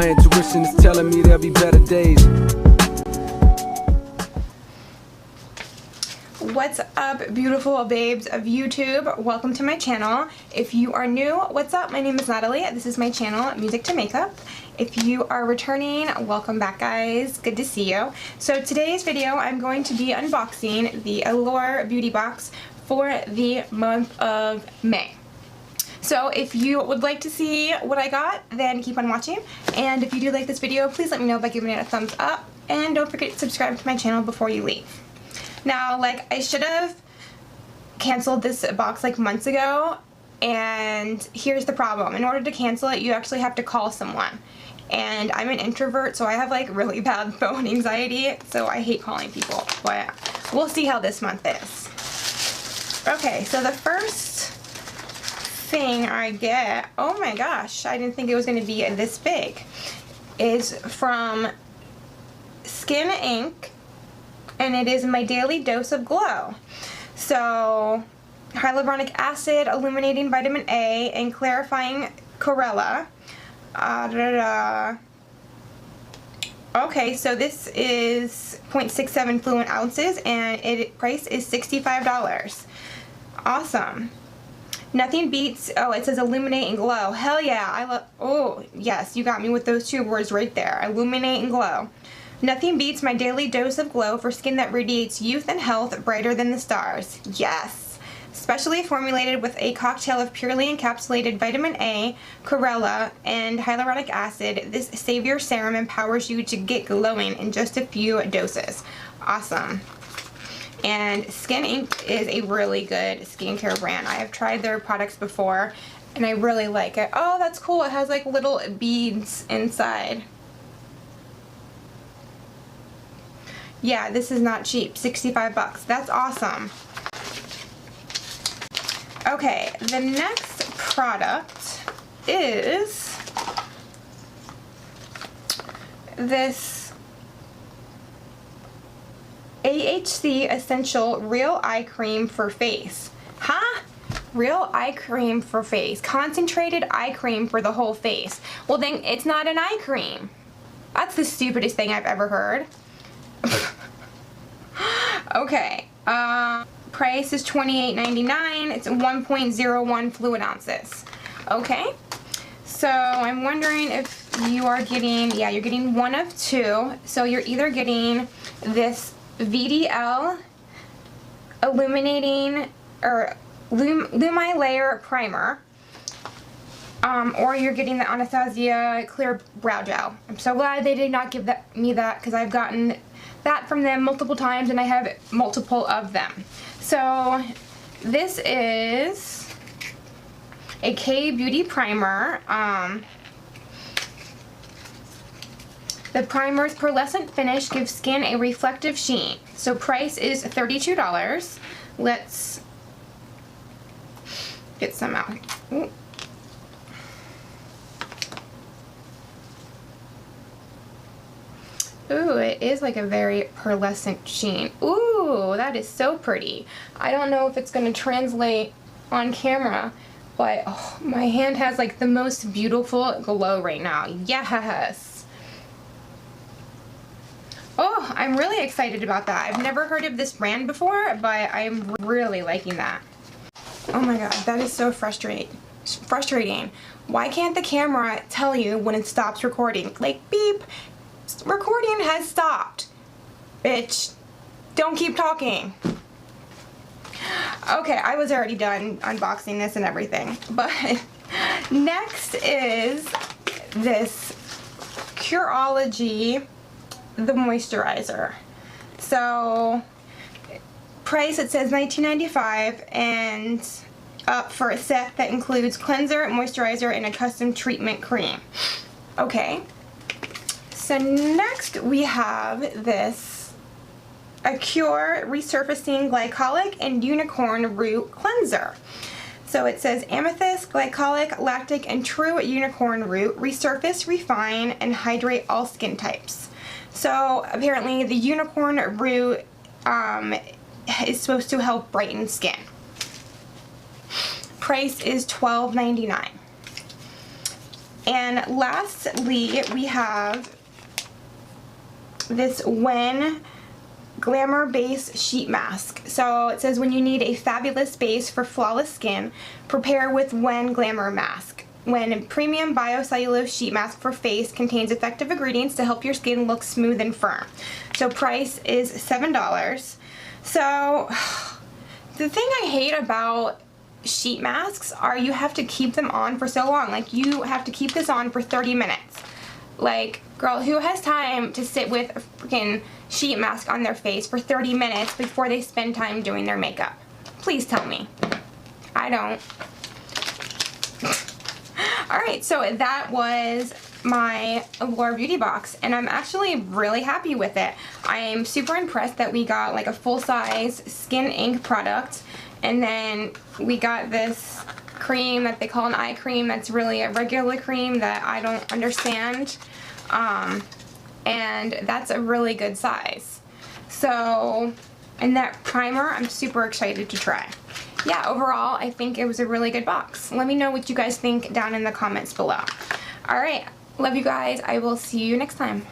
My intuition is telling me there'll be better days. What's up, beautiful babes of YouTube? Welcome to my channel. If you are new, what's up? My name is Natalie. This is my channel, Music to Makeup. If you are returning, welcome back, guys. Good to see you. So today's video, I'm going to be unboxing the Allure beauty box for the month of May. So if you would like to see what I got, then keep on watching. And if you do like this video, please let me know by giving it a thumbs up. And don't forget to subscribe to my channel before you leave. Now, like, I should have canceled this box like months ago, and here's the problem. In order to cancel it, you actually have to call someone. And I'm an introvert, so I have like really bad phone anxiety, so I hate calling people. But we'll see how this month is. Okay, so the first thing I get, oh my gosh, I didn't think it was going to be this big, is from Skin Inc. And it is my daily dose of glow. So, hyaluronic acid, illuminating vitamin A, and clarifying chlorella. Okay, so this is 0.67 fluid ounces, and its price is $65. Awesome. Nothing beats, oh, it says illuminate and glow. Hell yeah, I love, oh, yes, you got me with those two words right there. Illuminate and glow. Nothing beats my daily dose of glow for skin that radiates youth and health brighter than the stars. Yes! Specially formulated with a cocktail of purely encapsulated vitamin A, chlorella, and hyaluronic acid, this Savior Serum empowers you to get glowing in just a few doses. Awesome. And Skin Inc. is a really good skincare brand. I have tried their products before, and I really like it. Oh, that's cool. It has like little beads inside. Yeah, this is not cheap. 65 bucks. That's awesome. Okay, the next product is this AHC Essential Real Eye Cream for Face. Huh? Real eye cream for face. Concentrated eye cream for the whole face. Well, then it's not an eye cream. That's the stupidest thing I've ever heard. Okay, price is $28.99. It's 1.01 fluid ounces. Okay, so I'm wondering if you are getting, yeah, you're getting one of two. So you're either getting this VDL illuminating or Lumi Layer Primer, or you're getting the Anastasia Clear Brow Gel. I'm so glad they did not give me that, because I've gotten that from them multiple times and I have multiple of them. So this is a K-Beauty Primer. The primer's pearlescent finish gives skin a reflective sheen. So price is $32. Let's get some out. Ooh. Ooh, it is like a very pearlescent sheen. Ooh, that is so pretty. I don't know if it's going to translate on camera, but oh, my hand has like the most beautiful glow right now. Yes! Oh, I'm really excited about that. I've never heard of this brand before, but I'm really liking that. Oh my god, that is so frustrating. Why can't the camera tell you when it stops recording? Like, beep! Recording has stopped. Bitch, don't keep talking. Okay, I was already done unboxing this and everything. But next is this Curology, the moisturizer. So, price, it says $19.95, and up for a set that includes cleanser, moisturizer, and a custom treatment cream. Okay. So next we have this Allure Resurfacing Glycolic and Unicorn Root Cleanser. So it says amethyst, glycolic, lactic, and true unicorn root resurface, refine, and hydrate all skin types. So apparently the unicorn root is supposed to help brighten skin. Price is $12.99. And lastly, we have this Wen Glamour Base Sheet Mask. So it says, when you need a fabulous base for flawless skin, prepare with Wen Glamour Mask. Wen Premium Biocellulose Sheet Mask for face contains effective ingredients to help your skin look smooth and firm. So price is $7. So the thing I hate about sheet masks are you have to keep them on for so long. Like, you have to keep this on for 30 minutes. Like, girl, who has time to sit with a freaking sheet mask on their face for 30 minutes before they spend time doing their makeup? Please tell me. I don't. Alright, so that was my Allure beauty box, and I'm actually really happy with it. I'm super impressed that we got like a full-size Skin Ink product, and then we got this cream that they call an eye cream that's really a regular cream that I don't understand, and that's a really good size. So, and that primer I'm super excited to try. Yeah, overall I think it was a really good box. Let me know what you guys think down in the comments below. Alright, love you guys. I will see you next time.